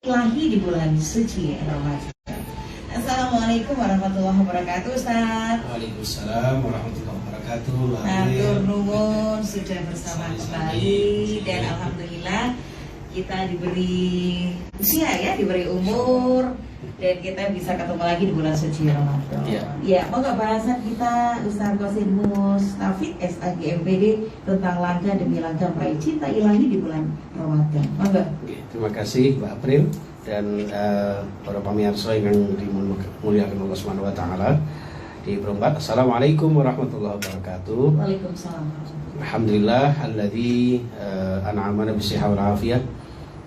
Ilahi di bulan suci Ramadan. Assalamualaikum warahmatullahi wabarakatuh, Ustaz. Waalaikumsalam warahmatullahi wabarakatuh. Matur nuwun, sudah bersama kembali dan alhamdulillah kita diberi usia ya, diberi umur dan kita bisa ketemu lagi di bulan suci Ramadan. Ya, monggo bahasan kita Ustaz Qasim Mustafid SAG MPD tentang langkah demi langkah meraih cinta ilahi di bulan Ramadan. Monggo. Terima kasih Mbak April dan para pemirsa yang dimuliakan Allah Subhanahu wa taala di Perumbat. Assalamualaikum warahmatullahi wabarakatuh. Waalaikumsalam. Alhamdulillah alladzi an'amana bis-sihhati wal afiyah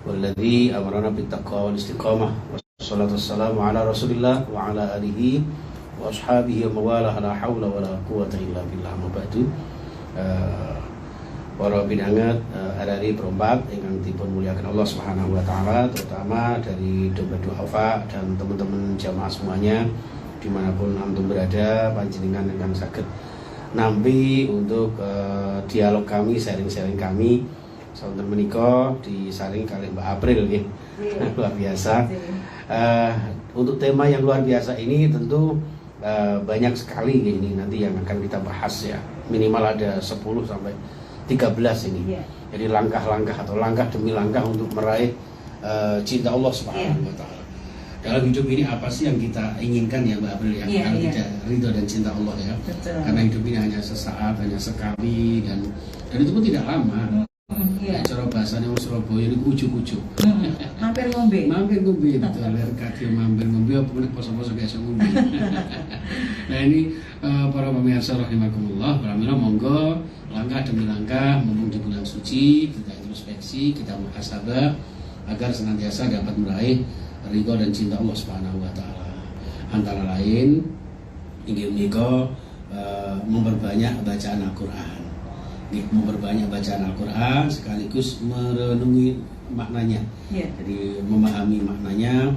walladzi amarna bit-taqwa wal istiqamah. Wassalatu wassalamu ala Rasulillah wa ala alihi wa ashabihi wa mawalah la haula wala quwwata illa billah. Mabadu para binangat ada di Perumbat yang dipun muliakan Allah Subhanahu wa taala, terutama dari Domba Duhafa dan teman-teman jamaah semuanya dimanapun antum berada, panjenengan akan sakit nampi untuk dialog kami, sharing-sharing kami sonten menika disaring kali Mbak April ya. Luar biasa. Untuk tema yang luar biasa ini tentu banyak sekali ini nanti yang akan kita bahas ya. Minimal ada 10 sampai 13 ini. Jadi langkah-langkah atau langkah demi langkah untuk meraih cinta Allah Subhanahu wa taala. Dalam hidup ini apa sih yang kita inginkan ya Mbak April ya? Kalau tidak ridho dan cinta Allah ya. Betul. Karena hidup ini hanya sesaat, hanya sekali dan itu pun tidak lama. Cara bahasanya orang Surabaya ini ujuk-ujuk. Mampir ngombe. Mampir ngombe betul. Ler kaki mampir ngombe apa meneh poso-poso biasa ngombe. Nah ini para pemirsa rahimakumullah, pramila monggo langkah demi langkah mumpung di bulan suci kita introspeksi, kita muhasabah agar senantiasa dapat meraih ridho dan cinta Allah Subhanahu wa taala. Antara lain inggih menika memperbanyak bacaan Al-Qur'an. Memperbanyak bacaan Al-Qur'an sekaligus merenungi maknanya. Jadi memahami maknanya.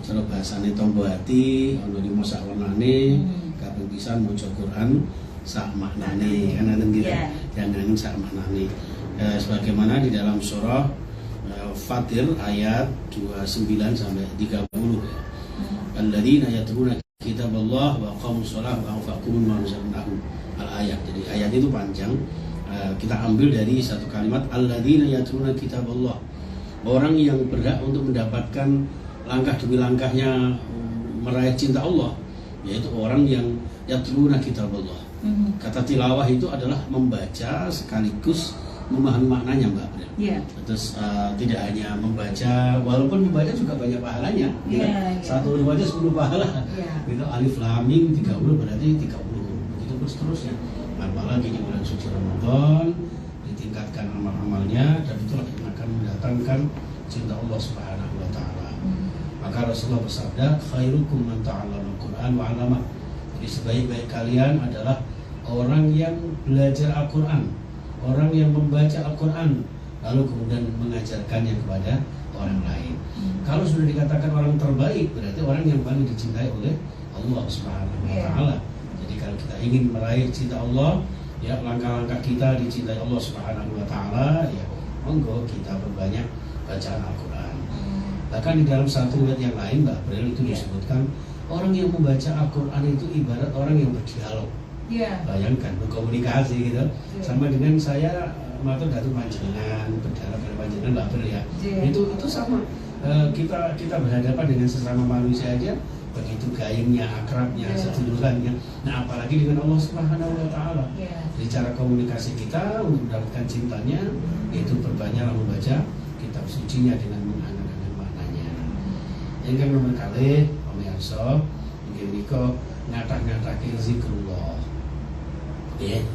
Cara bahasane tombo hati ana limo sak warnane, kabeh pisan maca Quran sak maknane kan ngoten gitu. Jangan sak maknane. Sebagaimana di dalam surah Fatir ayat 29 sampai 30. Alladzina yatluna kitaballah wa aqamus shalah wa anfaqu mimma razaqnahum. Al-ayat. Jadi ayat itu panjang. Kita ambil dari satu kalimat alladzina yatluna kitaballah. Orang yang berhak untuk mendapatkan langkah demi langkahnya meraih cinta Allah, yaitu orang yang yatluna kitaballah. Kata tilawah itu adalah membaca sekaligus memahami maknanya Mbak April. Terus tidak hanya membaca, walaupun membaca juga banyak pahalanya. Satu membaca 10 pahala. Itu alif lam mim 30 berarti 30. Begitu terus-terusnya. Apalagi di bulan suci Ramadan ditingkatkan amal-amalnya dan itulah yang akan mendatangkan cinta Allah Subhanahu wa taala. Maka Rasulullah bersabda, khairukum man ta'allama al-Qur'an wa 'allama. Jadi sebaik-baik kalian adalah orang yang belajar Al-Qur'an, orang yang membaca Al-Qur'an lalu kemudian mengajarkannya kepada orang lain. Kalau sudah dikatakan orang terbaik berarti orang yang paling dicintai oleh Allah Subhanahu wa taala. Jadi kalau kita ingin meraih cinta Allah, ya langkah-langkah kita dicintai Allah Subhanahu wa taala, ya monggo kita perbanyak bacaan Al-Qur'an. Bahkan di dalam satu ayat yang lain Mbak April itu disebutkan orang yang membaca Al-Qur'an itu ibarat orang yang berdialog. Bayangkan berkomunikasi gitu. Sama dengan saya matur datu panjenengan, berdialog dengan panjenengan Mbak April ya. Itu sama. Kita berhadapan dengan sesama manusia aja begitu gayungnya, akrabnya, sedulurannya. Nah apalagi dengan Allah Subhanahu wa taala. Jadi cara komunikasi kita untuk mendapatkan cintanya yaitu perbanyaklah membaca kitab sucinya dengan mengenal maknanya. Yang kan nomor kali pemirsa inggih menika ngathah-ngathahke zikrullah.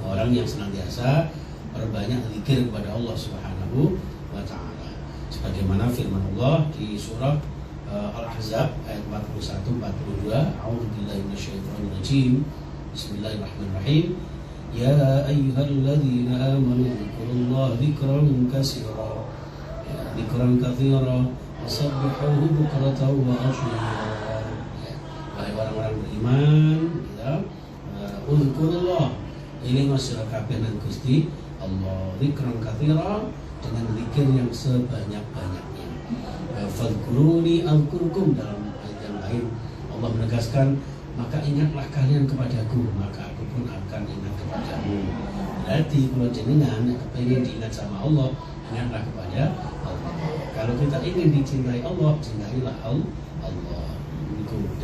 Orang yang senantiasa perbanyak zikir kepada Allah Subhanahu wa taala. Sebagaimana firman Allah di surah Al-Ahzab ayat 41-42, A'udzubillahi minasyaitonir rajim. Bismillahirrahmanirrahim. Ya ayyuhalladzina amanu dzkurullaha dzikran katsira. Dzikran katsira wasabbihuhu bukratan wa asyira. Wahai orang-orang beriman, ya, dzkurullah ini masyarakat kabeh nang Gusti Allah dzikran katsira dengan zikir yang sebanyak-banyaknya. fadhkuruni azkurkum. Dalam ayat yang lain Allah menegaskan, maka ingatlah kalian kepadaku, maka aku pun akan ingat kepadamu. Berarti kalau jenengan ingin diingat sama Allah, ingatlah kepada Allah. Kalau kita ingin dicintai Allah, cintailah Allah.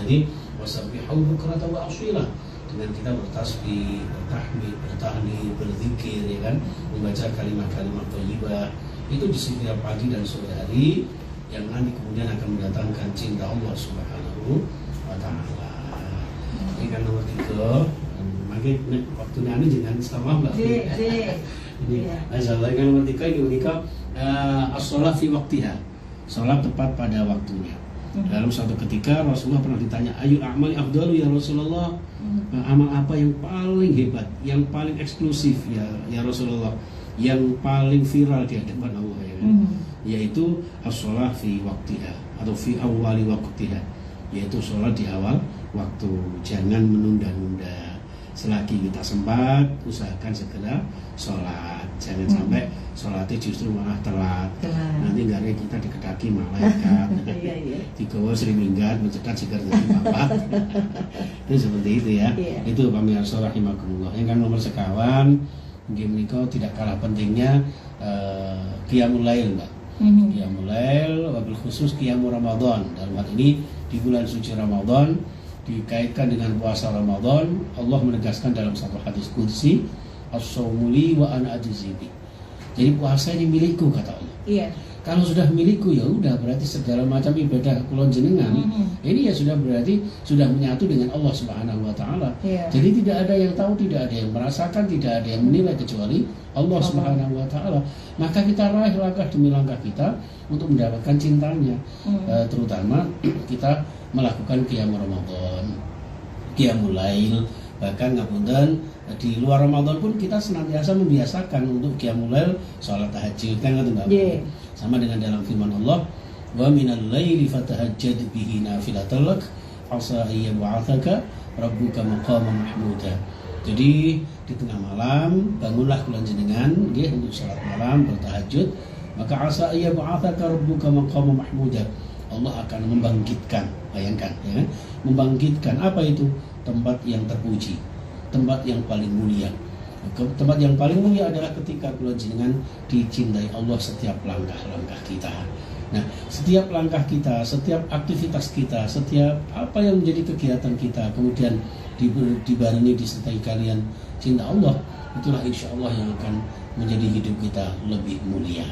Jadi wasabbihu bukratan wa asila, dengan kita bertasbih, bertahmid, bertahlil, berzikir, ya kan, membaca kalimat-kalimat thayyibah itu di setiap pagi dan sore hari, yang nanti kemudian akan mendatangkan cinta Allah Subhanahu wa taala. Ini kan nomor 3. Mungkin waktunya ini jangan sama Mbak. Ini masalah kan nomor 3 ini menikah as-shalah fi waqtiha. Salat tepat pada waktunya. Dalam suatu ketika Rasulullah pernah ditanya, ayu a'mali afdalu ya Rasulullah, amal apa yang paling hebat, yang paling eksklusif ya Rasulullah, yang paling viral di hadapan Allah, ya kan? Yaitu as-shalah fi waqtiha atau fi awwali waqtiha, yaitu sholat di awal waktu. Jangan menunda-nunda. Selagi kita sempat, usahakan segera sholat. Jangan sampai sholatnya justru malah telat. Nanti gak ada kita dikedaki malaikat. Digawa Sri Minggat mencetak jika jadi bapak. Itu seperti itu ya. Itu pamirsa rahimakumullah. Yang kan nomor sekawan, game Niko tidak kalah pentingnya qiyamul lail, Mbak. Qiyamul lail, wabil khusus qiyamul Ramadan. Dalam hal ini di bulan suci Ramadan, dikaitkan dengan puasa Ramadan, Allah menegaskan dalam satu hadis qudsi, as-shaumu li wa ana ajzi bi. Jadi puasa ini milikku, kata Allah. Iya. Kalau sudah milikku, ya udah, berarti segala macam ibadah kula jenengan ini ya sudah berarti sudah menyatu dengan Allah Subhanahu wa taala. Jadi tidak ada yang tahu, tidak ada yang merasakan, tidak ada yang menilai kecuali Allah Subhanahu wa taala. Maka kita raih langkah demi langkah kita untuk mendapatkan cintanya. Terutama kita melakukan qiyam Ramadan, qiyamul lail, bahkan ngapunten di luar Ramadan pun kita senantiasa membiasakan untuk qiyamul lail, salat tahajud, kan ngoten Mbak. Sama dengan dalam firman Allah, wa minal laili fatahajjad bihi nafilatan lak asa ayyab'atsaka rabbuka maqaman mahmuda. Jadi di tengah malam bangunlah kula jenengan nggih untuk salat malam, bertahajud, maka asa ayyab'atsaka rabbuka maqaman mahmuda. Allah akan membangkitkan, bayangkan ya, membangkitkan apa itu? Tempat yang terpuji, tempat yang paling mulia. Tempat yang paling mulia adalah ketika kula jenengan dicintai Allah setiap langkah-langkah kita. Nah, setiap langkah kita, setiap aktivitas kita, setiap apa yang menjadi kegiatan kita, kemudian dibarengi disertai kalian cinta Allah, itulah insya Allah yang akan menjadi hidup kita lebih mulia.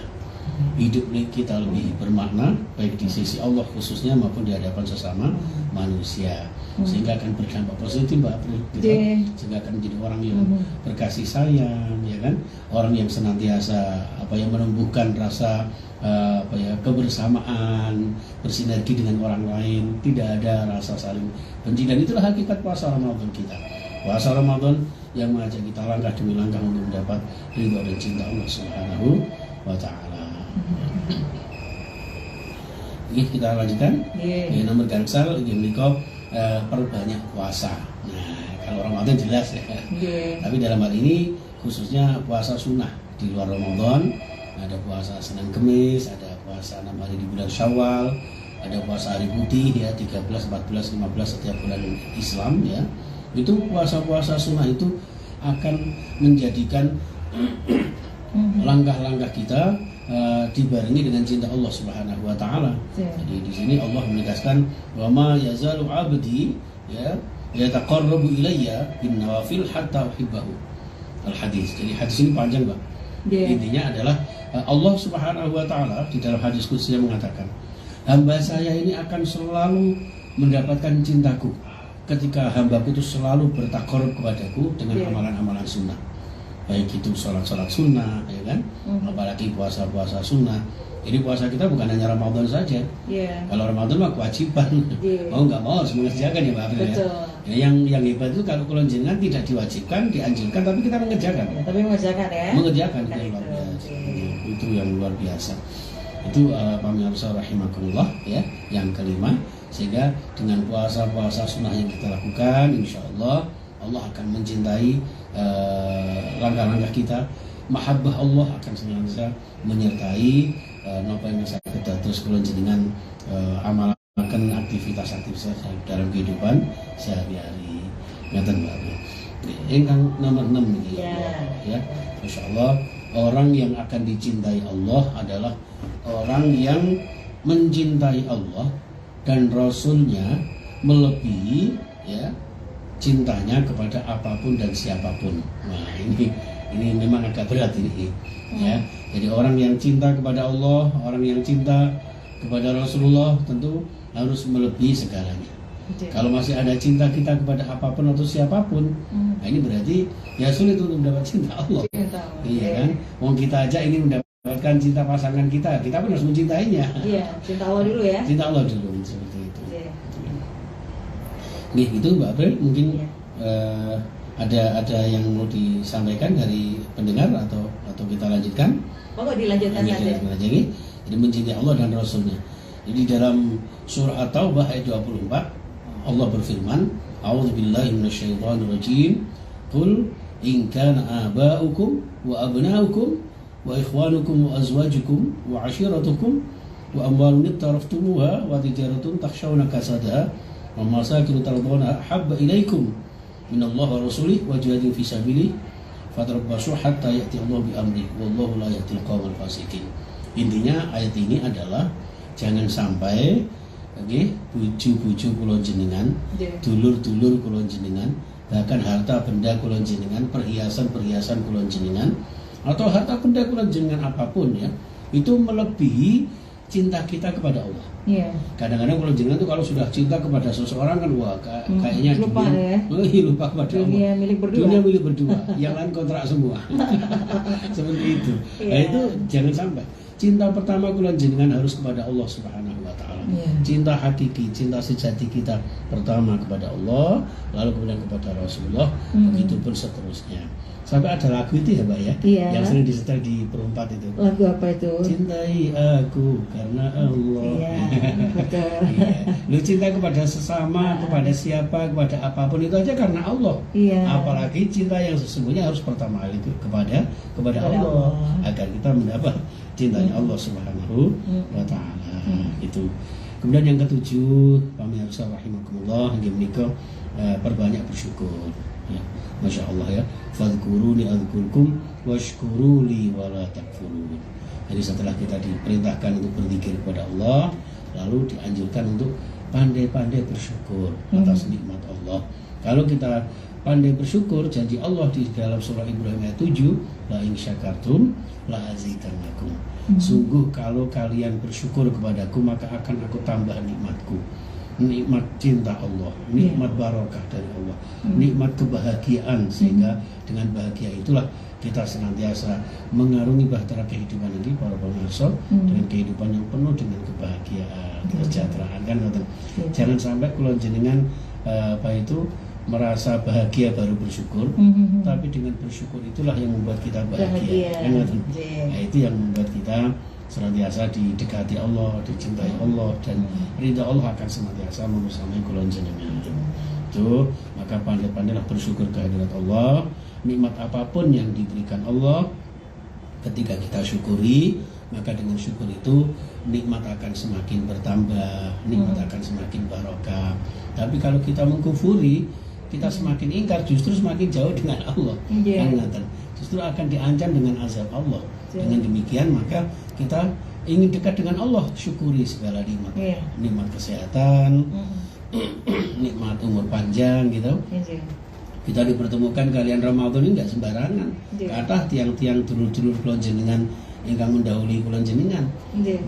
Hidup kita lebih bermakna, baik di sisi Allah khususnya maupun di hadapan sesama manusia, sehingga akan berdampak positif, Mbak April, gitu. Sehingga akan menjadi orang yang berkasih sayang, ya kan, orang yang senantiasa menumbuhkan rasa kebersamaan, bersinergi dengan orang lain, tidak ada rasa saling benci. Dan itulah hakikat puasa Ramadan kita. Puasa Ramadan yang mengajak kita langkah demi langkah untuk mendapat ridho dan cinta Allah Subhanahu wa taala. Ini kita lanjutkan. Ini nomor gangsal menika perbanyak puasa. Nah, kalau Ramadan jelas ya. Tapi dalam hal ini khususnya puasa sunnah di luar Ramadan, ada puasa Senin Kemis, ada puasa 6 hari di bulan Syawal, ada puasa hari putih ya 13, 14, 15 setiap bulan Islam ya. Itu puasa-puasa sunnah itu akan menjadikan langkah-langkah kita dibarengi dengan cinta Allah Subhanahu wa taala. Jadi di sini Allah menegaskan wa ma yazalu 'abdi ya yataqarrabu ilayya bin nawafil hatta uhibbahu. Al-hadis. Jadi hadis ini panjang, Pak. Intinya adalah Allah Subhanahu wa taala di dalam hadis qudsi mengatakan, hamba saya ini akan selalu mendapatkan cintaku ketika hambaku itu selalu bertakarrub kepadaku dengan amalan-amalan sunnah. Baik itu sholat-sholat sunnah, ya kan? Apalagi puasa-puasa sunnah. Jadi puasa kita bukan hanya Ramadan saja. Kalau Ramadan mah kewajiban, mau nggak mau harus mengerjakan ya Mbak April ya. Yang hebat itu kalau kulon jenengan tidak diwajibkan, dianjurkan, tapi kita mengerjakan. Tapi mengerjakan ya? Mengerjakan itu luar biasa. Itu yang luar biasa. Itu pamirsa rahimakumullah ya. Yang kelima, sehingga dengan puasa-puasa sunnah yang kita lakukan, insya Allah Allah akan mencintai langkah-langkah kita. Mahabbah Allah akan senantiasa menyertai nopo yang saya dados kula jenengan amalaken aktivitas-aktivitas dalam kehidupan sehari-hari. Ngaten Mbak. Ingkang nomor 6 iki. Ya. Masyaallah, orang yang akan dicintai Allah adalah orang yang mencintai Allah dan Rasulnya melebihi ya cintanya kepada apapun dan siapapun. Nah ini memang agak berat ini ya. Jadi orang yang cinta kepada Allah, orang yang cinta kepada Rasulullah tentu harus melebihi segalanya. Kalau masih ada cinta kita kepada apapun atau siapapun, nah ini berarti ya sulit untuk mendapat cinta Allah. Iya kan? Wong kita aja ingin mendapatkan cinta pasangan kita pun harus mencintainya. Iya, cinta Allah dulu ya. Cinta Allah dulu seperti itu. Nih itu Mbak April mungkin ada yang mau disampaikan dari pendengar atau kita lanjutkan? Dilanjutkan saja. Jadi mencintai Allah dan Rasulnya. Jadi dalam surah At-Taubah ayat 24 Allah berfirman, A'udzubillahi minasyaitonirrajim. Qul in kana aba'ukum wa abna'ukum wa ikhwanukum wa azwajukum wa 'ashiratukum wa amwalun iktaraftumuha wa tijaratun takhshawna kasadaha wa masakin tardawna habba ilaikum minallahi wa rasulih wa jihadin fi sabilihi fatarabbasu hatta ya'ti Allah bi amri wallahu la yahdi'al qaumal fasiqin. Intinya ayat ini adalah jangan sampai bojo-bojo kula jenengan, dulur-dulur kula jenengan, bahkan harta benda kula jenengan, perhiasan-perhiasan kula jenengan atau harta benda kula jenengan apapun ya, itu melebihi cinta kita kepada Allah. Iya. Kadang-kadang kula jenengan itu kalau sudah cinta kepada seseorang kan wah kayaknya lupa lupa kepada Allah. Dunia milik berdua. Yang lain kontrak semua. Seperti itu. Iya. Nah itu jangan sampai. Cinta pertama kula jenengan harus kepada Allah Subhanahu wa taala. Cinta hakiki, cinta sejati kita pertama kepada Allah, lalu kemudian kepada Rasulullah, begitu pun seterusnya. Sampai ada lagu itu ya Mbak ya, yang sering disetel di perempat itu. Lagu apa itu? Cintai aku karena Allah. Iya, betul. Lu cinta kepada sesama, kepada siapa, kepada apapun itu aja karena Allah. Iya. Apalagi cinta yang sesungguhnya harus pertama kali kepada Allah agar kita mendapat cintanya Allah Subhanahu wa taala. Itu. Kemudian yang ketujuh, pamirsa rahimakumullah, nggih menika perbanyak bersyukur. Ya. Masya Allah ya. Fadhkuruni adzkurkum washkuruli wala takfurun. Jadi setelah kita diperintahkan untuk berzikir kepada Allah, lalu dianjurkan untuk pandai-pandai bersyukur atas nikmat Allah. Kalau kita pandai bersyukur, janji Allah di dalam surah Ibrahim ayat 7, la in syakartum la azidannakum. Sungguh kalau kalian bersyukur kepadaku maka akan aku tambah nikmatku. Nikmat cinta Allah, nikmat barokah dari Allah, nikmat kebahagiaan, sehingga dengan bahagia itulah kita senantiasa mengarungi bahtera kehidupan ini para pemirsa dengan kehidupan yang penuh dengan kebahagiaan, kesejahteraan kan. Jangan sampai kula jenengan merasa bahagia baru bersyukur, tapi dengan bersyukur itulah yang membuat kita bahagia. Nah, itu yang membuat kita senantiasa didekati Allah, dicintai Allah, dan ridha Allah akan senantiasa membersamai kula jenengan. Itu maka pandai-pandailah bersyukur kehadirat Allah. Nikmat apapun yang diberikan Allah, ketika kita syukuri, maka dengan syukur itu nikmat akan semakin bertambah, nikmat akan semakin barokah. Tapi kalau kita mengkufuri, kita semakin ingkar, justru semakin jauh dengan Allah. Justru akan diancam dengan azab Allah. Dengan demikian maka kita ingin dekat dengan Allah, syukuri segala nikmat, nikmat kesehatan, nikmat umur panjang gitu. Kita dipertemukan kalian Ramadan ini nggak sembarangan. Kata tiang-tiang dulur-dulur kula jenengan ingkang mendahului kula jenengan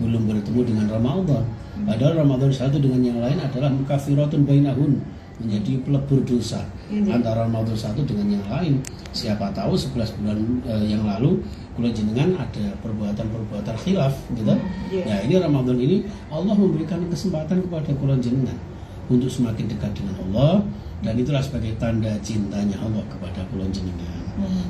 belum bertemu dengan Ramadan. Padahal Ramadan satu dengan yang lain adalah mukafiratun bainahun, menjadi pelebur dosa antara Ramadan satu dengan yang lain. Siapa tahu 11 bulan yang lalu kula jenengan ada perbuatan-perbuatan khilaf gitu. Ya ini Ramadan ini Allah memberikan kesempatan kepada kula jenengan untuk semakin dekat dengan Allah, dan itulah sebagai tanda cintanya Allah kepada kula jenengan.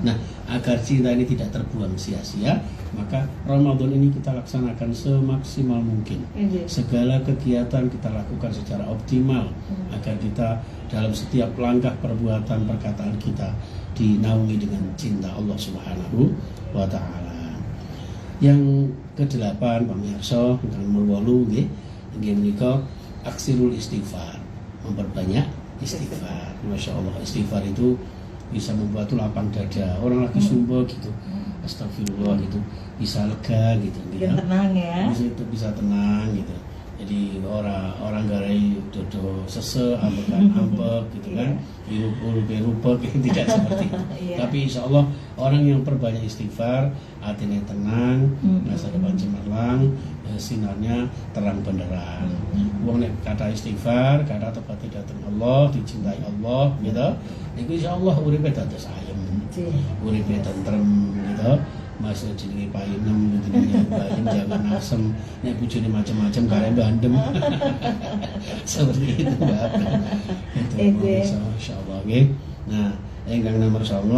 Nah, agar cinta ini tidak terbuang sia-sia, maka Ramadan ini kita laksanakan semaksimal mungkin. Segala kegiatan kita lakukan secara optimal agar kita dalam setiap langkah perbuatan perkataan kita dinaungi dengan cinta Allah Subhanahu wa taala. Yang ke-8 pamirsa ingkang nomor 8 nggih. Inggih menika aksirul istighfar. Memperbanyak istighfar. Masya Allah, istighfar itu bisa membuat tuh lapang dada. Orang lagi sumpah gitu, astagfirullah gitu, bisa lega gitu. Bikin tenang ya. Bisa tenang gitu. Jadi orang garai dodo sese ambek gitu kan, dirubah gitu, tidak seperti itu. Tapi insya Allah orang yang perbanyak istighfar, hatinya tenang, masa depan cemerlang, sinarnya terang benderang. Wong nek kata istighfar, kata tobat datang Allah, dicintai Allah, gitu. Niku insya Allah uripe dados ayem, uripe tentrem, gitu. Masuk jenenge painem jenenge bayem jangan asem nek bojone macam-macam kare bandem. Seperti itu Mbak. Itu masyaallah nggih. Nah, ingkang nomor 9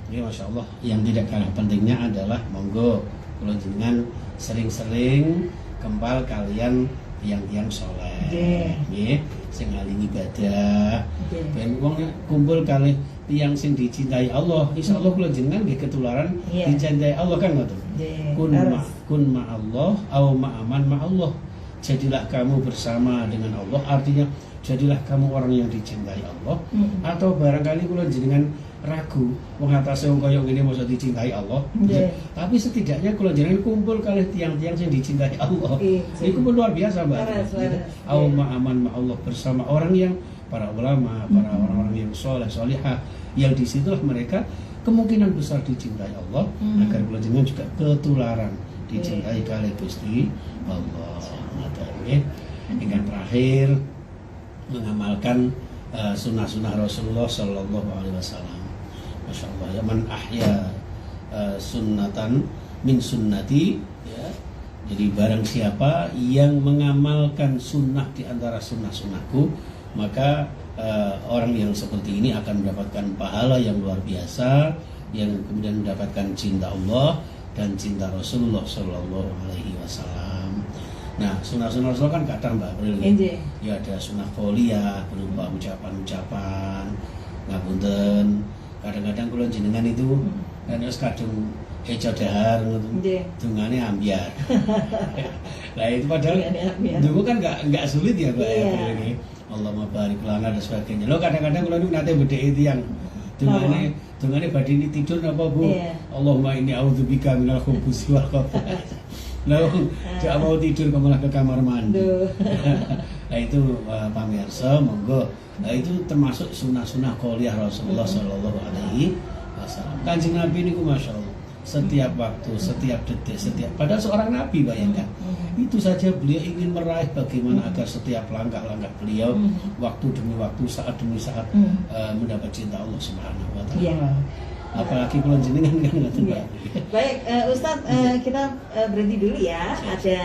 nggih masyaallah yang tidak kalah pentingnya adalah monggo kula jenengan sering-sering kempal kalian tiang-tiang soleh nggih sing ahli ibadah. Ben wong kumpul kalih tiyang sing dicintai Allah, insyaallah kula jenengan nggih ketularan dicintai Allah kan ngoten. Kun ma'allah au ma'aman ma'allah. Jadilah kamu bersama dengan Allah, artinya jadilah kamu orang yang dicintai Allah. Atau barangkali kula jenengan ragu mengatasi wong kaya ngene mosok dicintai Allah. Tapi setidaknya kula jenengan kumpul kalih tiang-tiang sing dicintai Allah. Iku pun luar biasa, Mbak. Au ma'aman ma'allah, bersama orang yang para ulama, para orang-orang yang soleh, solihah, yang disitulah mereka kemungkinan besar dicintai Allah, agar kula jenengan juga ketularan dicintai kalih Gusti Allah. Yang terakhir mengamalkan sunnah-sunnah Rasulullah Sallallahu Alaihi Wasallam. Masya Allah, ya man ahya sunnatan min sunnati, ya. Jadi barang siapa yang mengamalkan sunnah di antara sunnah-sunnahku, maka orang yang seperti ini akan mendapatkan pahala yang luar biasa, yang kemudian mendapatkan cinta Allah dan cinta Rasulullah Sallallahu Alaihi Wasallam. Nah, sunnah-sunnah Rasul kan kadang Mbak April ya ada sunnah qauliyah berupa ucapan-ucapan ngapunten. Kadang-kadang kula jenengan itu kan wis kadung eco dahar ngoten. Dungane ambyar. Lah itu padahal dulu kan enggak sulit ya Mbak ya. Allahumma barik lana dan sebagainya. Lo kadang-kadang kula niku nate bedheki tiyang dungane badhe ini tidur napa Bu? Allahumma inni a'udzubika minal khubuthi wal khaba'ith. Lalu tidak mau tidur malah ke kamar mandi. Nah itu pamirsa monggo. Nah itu termasuk sunnah-sunnah qauliyah Rasulullah Sallallahu Alaihi Wasallam. Kanjeng Nabi niku masya Allah setiap waktu, setiap detik, padahal seorang Nabi bayangkan. Itu saja beliau ingin meraih bagaimana agar setiap langkah-langkah beliau waktu demi waktu, saat demi saat mendapat cinta Allah Subhanahu Wa Taala. Apalagi kalau jenengan kan nggak. Baik, Ustadz, kita berhenti dulu ya. Ada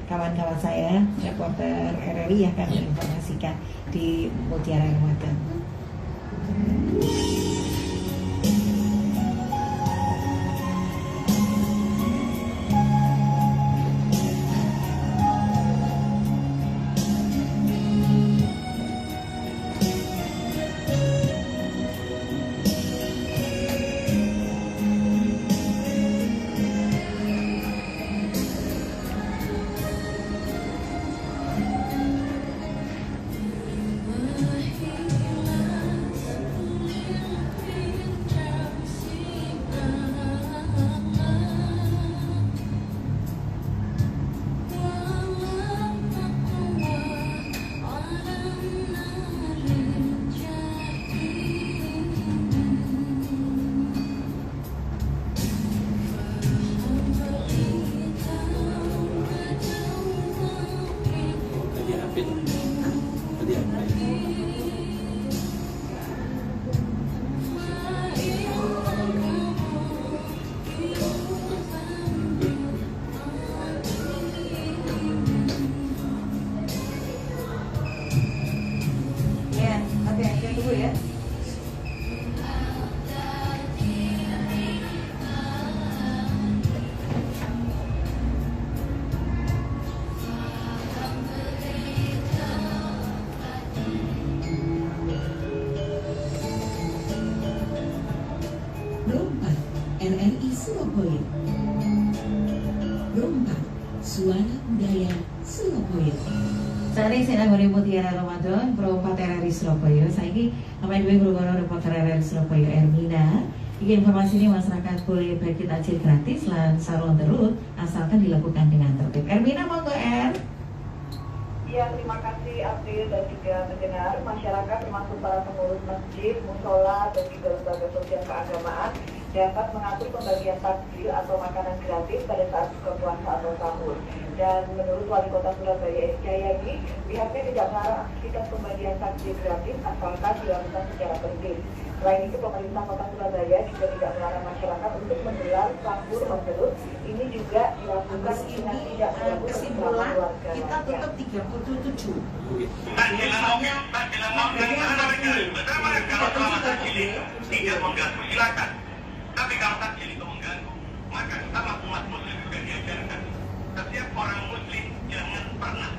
kawan-kawan saya, reporter RRI yang akan menginformasikan di Mutiara Ramadan. Pro 4 Suara Budaya Surabaya. Saat ini saya nggak Mutiara Ramadan Pro 4 RRI Surabaya. Saya ini pemain dua guru-guru reporter RRI Surabaya Ermina. Ini informasi ini masyarakat boleh bagi takjil gratis lan salon terus asalkan dilakukan dengan tertib. Ermina monggo Er. Ya, terima kasih April dan juga mendengar masyarakat termasuk para pengurus masjid, musola dan juga lembaga sosial keagamaan dapat mengatur pembagian takjil atau makanan gratis pada saat buka puasa atau sahur. Dan menurut Wali Kota Surabaya S. Jayadi, pihaknya tidak melarang aktivitas pembagian takjil gratis asalkan dilakukan secara tertib. Selain itu, pemerintah Kota Surabaya juga tidak melarang masyarakat untuk menggelar sahur on the road. Ini juga dilakukan dengan tidak mengganggu Kesimpulan kewarga. kita tutup 37. Tidak mengganggu, silakan. Tapi kalau takjil itu mengganggu, maka sama umat muslim juga diajarkan. Setiap orang muslim jangan pernah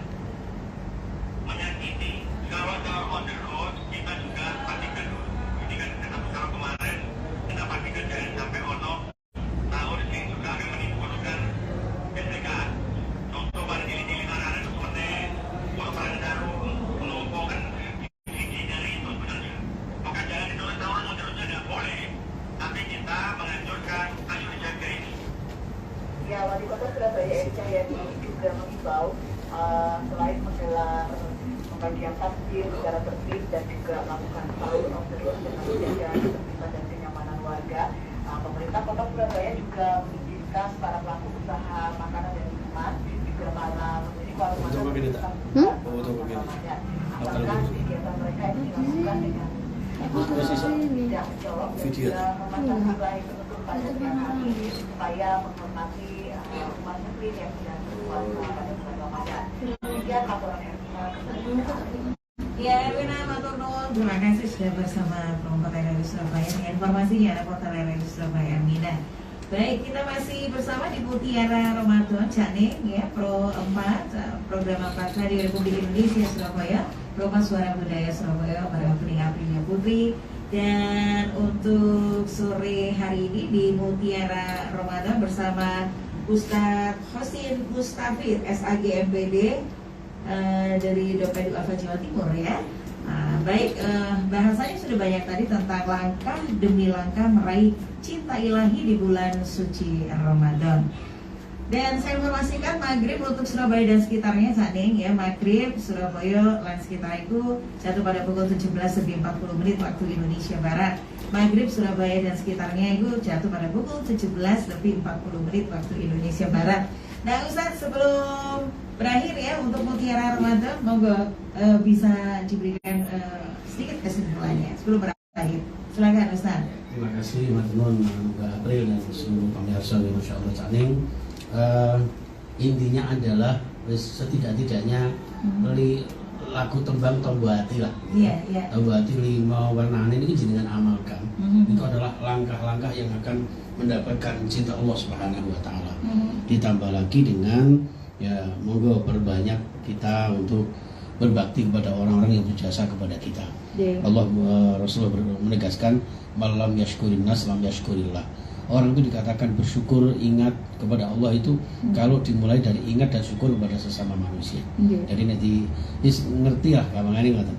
menyakiti. Kalau on the road, kita juga pastikan dulu. Ini kan kalau kemarin, kita pastikan jangan sampai ono tahun ini juga akan menimbulkan gesekan. Contoh pada cili-cili makanan itu seperti kalau pada daru menumpuk kan gigi dari itu sebenarnya. Maka jangan ditulis tahun on the road tidak boleh. Tapi kita menganjurkan ayo dijaga ini. Ya, Wali Kota Surabaya S. Jayadi juga mengimbau selain menggelar pembagian takjil secara tertib dan juga melakukan sahur on the road dengan menjaga ketertiban dan kenyamanan warga, pemerintah Kota Surabaya juga mengizinkan para pelaku usaha makanan dan minuman juga para pemilik warung makan apakah kegiatan mereka ini dilakukan dengan tidak menjawab dan juga mematuhi ketentuan pada siang hari supaya menghormati umat muslim yang sedang berpuasa pada bulan Ramadan. Demikian laporan Ermina. Ya, Erwina matur nuwun. Terima kasih sudah bersama Promotor RRI Surabaya dengan informasinya reporter RRI Surabaya Ermina. Baik, kita masih bersama di Mutiara Ramadan Janing ya, Pro 4 program apa Radio Republik Indonesia Surabaya, Pro 4 Suara Budaya Surabaya bareng Aprilia Putri. Dan untuk sore hari ini di Mutiara Ramadan bersama Ustadz Hosin Mustafid SAG MPD dari Dopedu Alfa Jawa Timur ya. Baik, bahasanya sudah banyak tadi tentang langkah demi langkah meraih cinta ilahi di bulan suci Ramadan. Dan saya informasikan maghrib untuk Surabaya dan sekitarnya saat ini ya, maghrib Surabaya dan sekitar itu jatuh pada pukul 17:40 waktu Indonesia Barat. Maghrib Surabaya dan sekitarnya itu jatuh pada pukul 17:40 waktu Indonesia Barat. Nah Ustaz, sebelum berakhir ya untuk Mutiara Ramadan, monggo bisa diberikan sedikit kesimpulannya sebelum berakhir. Silakan Ustaz. Terima kasih Mas Mbak April dan seluruh pemirsa di Masya Allah Caning. Intinya adalah setidak-tidaknya beli lagu tembang Tombo Hati lah. Iya. Tombo Hati 5 warnaan ini jenengan amalkan. Itu adalah langkah-langkah yang akan mendapatkan cinta Allah Subhanahu wa taala. Ditambah lagi dengan ya monggo perbanyak kita untuk berbakti kepada orang-orang yang berjasa kepada kita. Allah Rasulullah menegaskan malam yashkurin nas lam yashkurillah. Orang itu dikatakan bersyukur, ingat kepada Allah itu kalau dimulai dari ingat dan syukur kepada sesama manusia. Jadi nanti ngerti lah gampangane ngoten.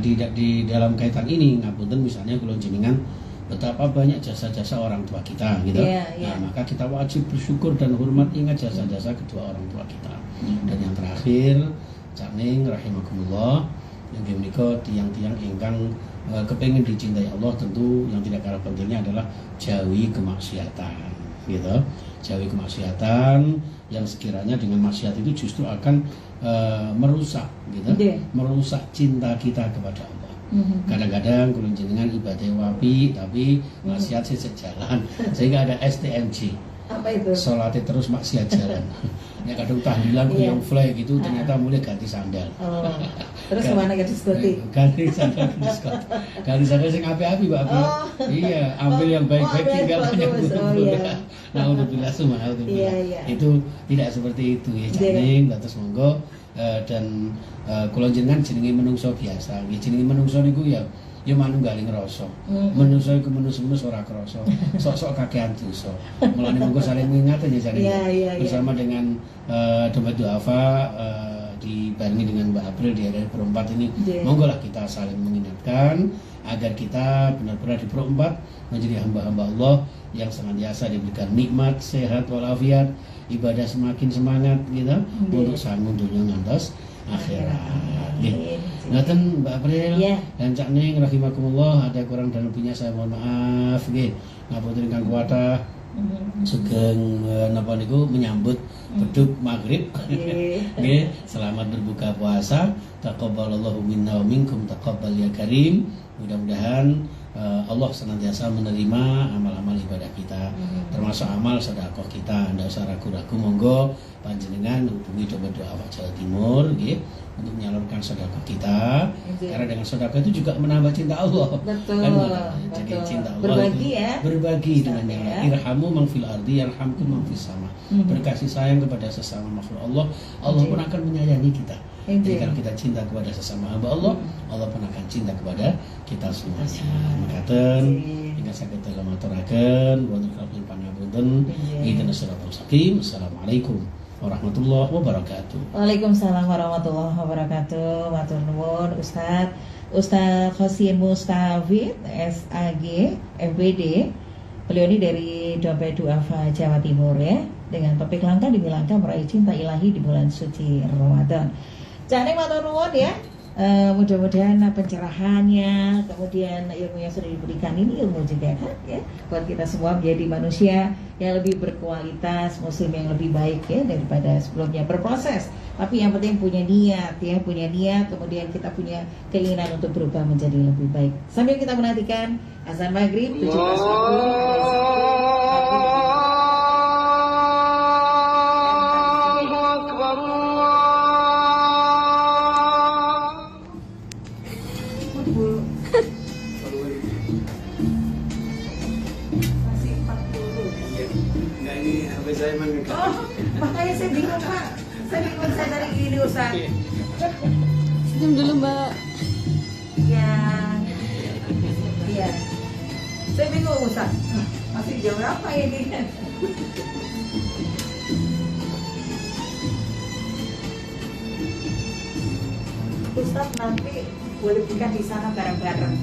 Di dalam kaitan ini ngapunten misalnya kalau jenengan betapa banyak jasa-jasa orang tua kita gitu. Nah, maka kita wajib bersyukur dan hormat ingat jasa-jasa kedua orang tua kita. Dan yang terakhir, Caning rahimakumullah, yang menika tiang-tiang ingkang kepengen dicintai Allah, tentu yang tidak kalah pentingnya adalah jauhi kemaksiatan gitu. Jauhi kemaksiatan yang sekiranya dengan maksiat itu justru akan merusak gitu. Merusak cinta kita kepada Allah. Kadang-kadang kalau jenengan ibadah wapi tapi maksiat sejalan sehingga ada STMJ. Apa itu? Sholatnya terus maksiat jalan. Ya kadang tahlilan yang fly gitu ternyata mulai ganti sandal. Terus kemana ke diskotik? Ganti sandal ke diskotik. Ganti sandal sing api-api Mbak Abi. Iya, ambil yang baik-baik tinggal yang buruk-buruk. Alhamdulillah subhanallah. Itu tidak seperti itu ya janing terus monggo dan kula jenengan jenenge menungso biasa. Nggih jenenge menungso niku ya ya manunggaling rasa. Menungso iku menus-menus ora krasa. Sok-sok kakean dosa. Mulane monggo saling mengingat ya jane. Bersama dengan dompet duafa dibarengi dengan Mbak April di RRI Pro 4 ini. Monggo lah kita saling mengingatkan agar kita benar-benar di Pro 4 menjadi hamba-hamba Allah yang senantiasa diberikan nikmat, sehat walafiat, ibadah semakin semangat gitu untuk sanggup dunia ngantos akhirat. Ngaten Mbak April dan Cak Ning rahimakumullah, ada kurang dan lebihnya saya mohon maaf nggih. Ngapunten ingkang kuwatah sugeng napa niku menyambut beduk maghrib. Nggih, selamat berbuka puasa. Taqabbalallahu minna wa minkum taqabbal ya karim. Mudah-mudahan Allah senantiasa menerima amal-amal ibadah kita, termasuk amal sedekah kita. Ndak usah ragu-ragu, monggo panjenengan hubungi Dompet Duafa Jawa Timur nggih untuk menyalurkan sedekah kita. Karena dengan sedekah itu juga menambah cinta Allah. Betul. Kan, jadi cinta Allah berbagi itu, ya. berbagi dengan yang lain. Irhamu man fil ardi yarhamkum man fis sama. Berkasih sayang kepada sesama makhluk Allah, Allah pun akan menyayangi kita. Jadi kalau kita cinta kepada sesama hamba Allah, Allah pun akan cinta kepada kita semuanya. Makaten ingkang saged kula maturaken wonten kalih pangapunten. Ihdinas siratal mustaqim. Assalamualaikum warahmatullahi wabarakatuh. Waalaikumsalam warahmatullahi wabarakatuh. Matur nuwun Ustadz Khosin Mustafid SAG FBD. Beliau ini dari Dompet Duafa Jawa Timur ya, dengan topik langkah demi langkah meraih cinta ilahi di bulan suci Ramadan. Jadi matur nuwun ya. Mudah-mudahan pencerahannya, kemudian ilmu yang sudah diberikan ini ilmu juga kan ya, buat kita semua menjadi manusia yang lebih berkualitas, muslim yang lebih baik ya daripada sebelumnya. Berproses, tapi yang penting punya niat ya, punya niat, kemudian kita punya keinginan untuk berubah menjadi lebih baik. Sambil kita menantikan azan maghrib 17.40. Makanya saya bingung Pak. Saya dari ini Ustaz. Senyum dulu Mbak. Ya. Iya. Saya bingung Ustaz. Masih jam berapa ini? Ustaz nanti boleh buka di sana bareng-bareng.